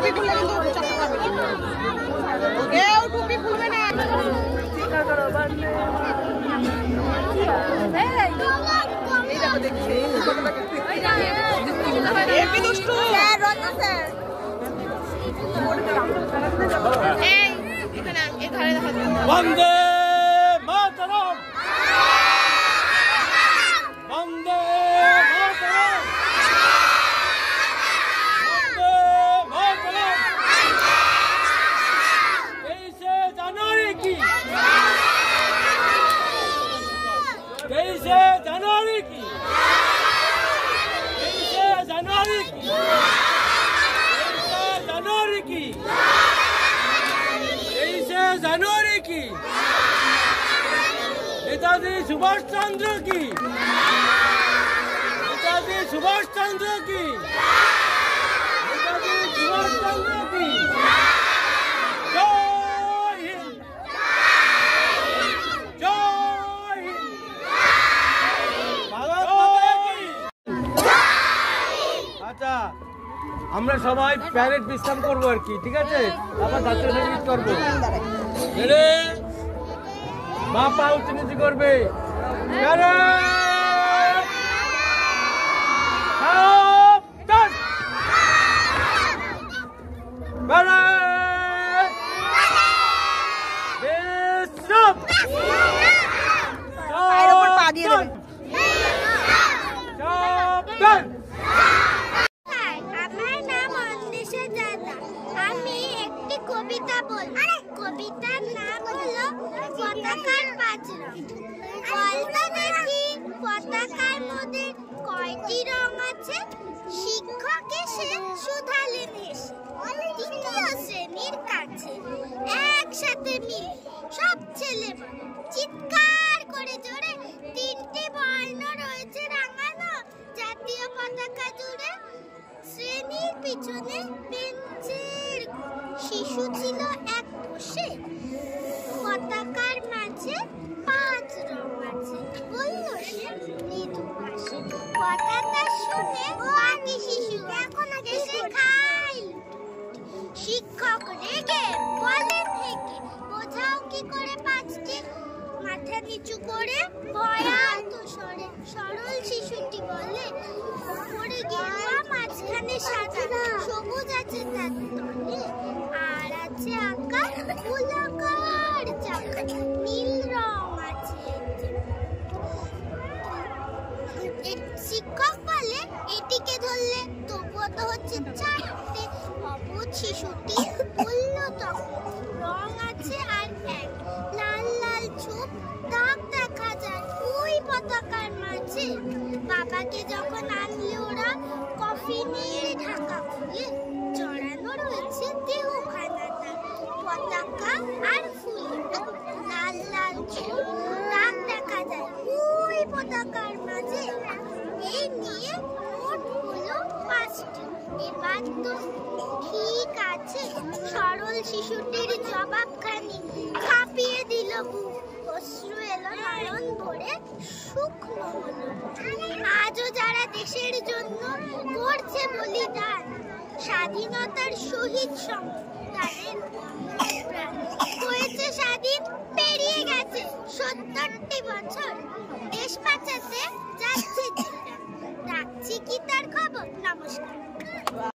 টুপি খুললে কিন্তু চাপতে পারবে না। কেউ টুপি খুলবে না। এই দেখো দেখছি এমনি দুষ্টু স্যার রত্ন স্যার এই এখানে এই ধারে দেখা যাচ্ছে বন্দে মাতরম বন্দে মাতরম বন্দে মাতরম 23শে জানুয়ারি কি 23শে জানুয়ারি কি 23শে জানুয়ারি কি 23শে জানুয়ারি কি 23শে জানুয়ারি কি নেতাজি সুভাষ চন্দ্র কি নেতাজি সুভাষ চন্দ্র কি নেতাজি সুভাষ চন্দ্র কি জয় হিন্দ জয় হিন্দ ভারত মাতা কি। আচ্ছা আমরা সবাই প্যারেড বিশ্রাম করবো আর কি, ঠিক আছে? আবার জাতীয় সঙ্গীত করবো। মা পা উঁচু নিচু করবে। কবিতা বল, কবিতার নাম হলো পতাকার পাঁচরা। বলতো দেখি পতাকার মধ্যে কয়টি রং আছে? শিক্ষক এসে শুধালেন এসে তৃতীয় শ্রেণীর কাছে। একসাথে মিলে সব ছেলে চিৎকার করে জোরে, তিনটি বর্ণ রয়েছে রাঙানো জাতীয় পতাকা জুড়ে। শ্রেণীর পিছনে বেঞ্চের শিশু ছিল এক বসে, পতাকার মাঝে 5 রং আছে বলল সে মৃদু হাসে। পতাকা শুনে বাকি শিশু এখন এসে খাই। শিক্ষক রেগে বলেন হেঁকে, বোঝাও কি করে 5টি? মাথা নিচু করে ভয়ার্ত স্বরে সরল শিশুটি বলে, উপরে গেরুয়া মাঝখানে সাদা, সবুজ আছে তার তলে, আর আছে আঁকা গোলাকার চাকা, নীল রং আছে। শিক্ষক বলে, এটিকে ধরলে তবুও তো হচ্ছে 4টে। অবুঝ শিশুটি বলল তখন, রং আছে আর এক, লাল লাল ছোপ দাগ দেখা যায় ওই পতাকার মাঝে। বাবাকে যখন আনলে ওরা কফিনের ঢাকা খুলে, জড়ানো রয়েছে দেহখানা তার পতাকা আর ফুল, লাল লাল ছোপ দাগ দেখা যায় ওই পতাকার মাঝে। এই নিয়ে মোট হলো 5টি। এবার তো ঠিক আছে, সরল শিশুটির জবাবখানি কাঁপিয়ে দিল বুক, অশ্রু এলো নয়ন ভরে, শুকনো হলো। আজও যারা দেশের জন্য করছে বলিদান, স্বাধীনতার শহীদ তাদের হয়েছে স্বাধীন, পেরিয়ে গেছে 70টি বছর, দেশ বাঁচাতে যাচ্ছে। রাখছি কি তার খবর? নমস্কার।